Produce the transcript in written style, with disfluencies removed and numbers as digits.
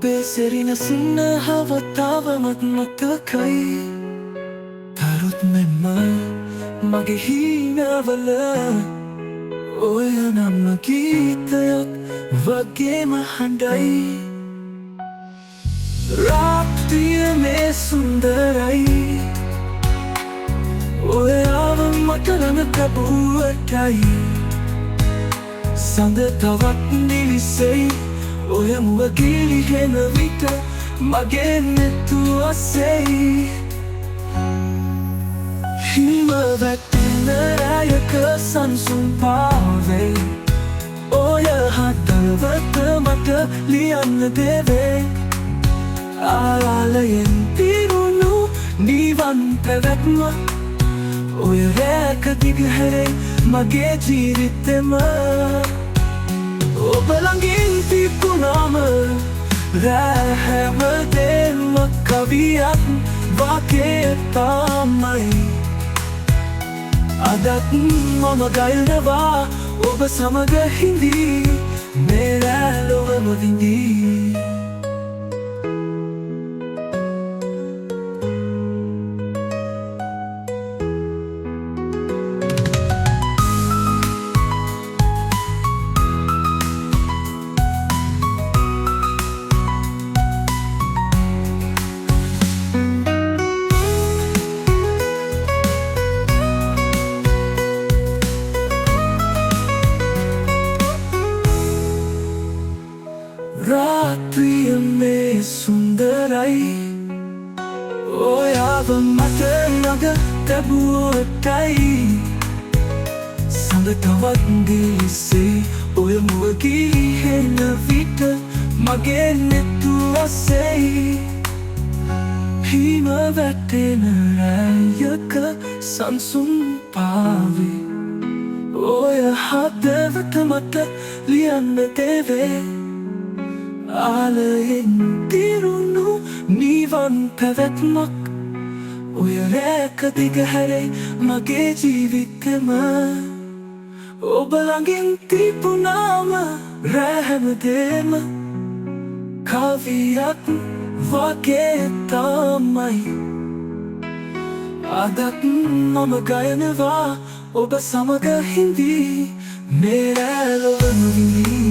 ඔබේ සෙරින සින්නහව තවමත් මතකයි තරුත් මෙම මගේ හීනවල ඔය නම්ම ගීතයක් වගේම හඬයි රාත්‍රිය මේ සුන්දරයි ඔයාව මට ළඟ තැබුවටයි සඳ තවත් නිලිසෙයි ඔය මුව ගිලිහෙන විට මගේ නෙතුව අසෙයි හිම වැටෙන රැයක සන්සුන් පාවෙයි ඔය හදවත මට ලියන්න දෙවේ ආලයෙන් පිරුණු නිවන් පැවැත්ම ඔය රැක දිගහැරෙයි මගේ ජීවිතෙම ඔබ ළඟින් තිබුණාම රෑ හැමදේම කවියක් වගේ තමයි අදත් මම ගයනවා ඔබ සමග හිඳී මේ රෑ ලොවම විඳී රාත්‍රිය මේ සුන්දරයි ඔයාව මට ළඟ තැබුවටයි සඳ තවත් දිලිසෙයි ඔය මුව ගිලිහෙන විට මගේ නෙතුව අසෙයි හිම වැටෙන රැයක සන්සුන් පාවේ ඔය හදවත මට ලියන්න දෙවේ ආලයෙන් පිරුණු නිවන් පැවැත්මක් ඔය රැක දිගහැරෙයි මගේ ජීවිතෙම ඔබ ළඟින් තිබුණාම රෑ හැමදේම කවියක් වගේ තමයි අදත් මම ගයනවා ඔබ සමග හිඳී මේ රෑ ලොවම විඳී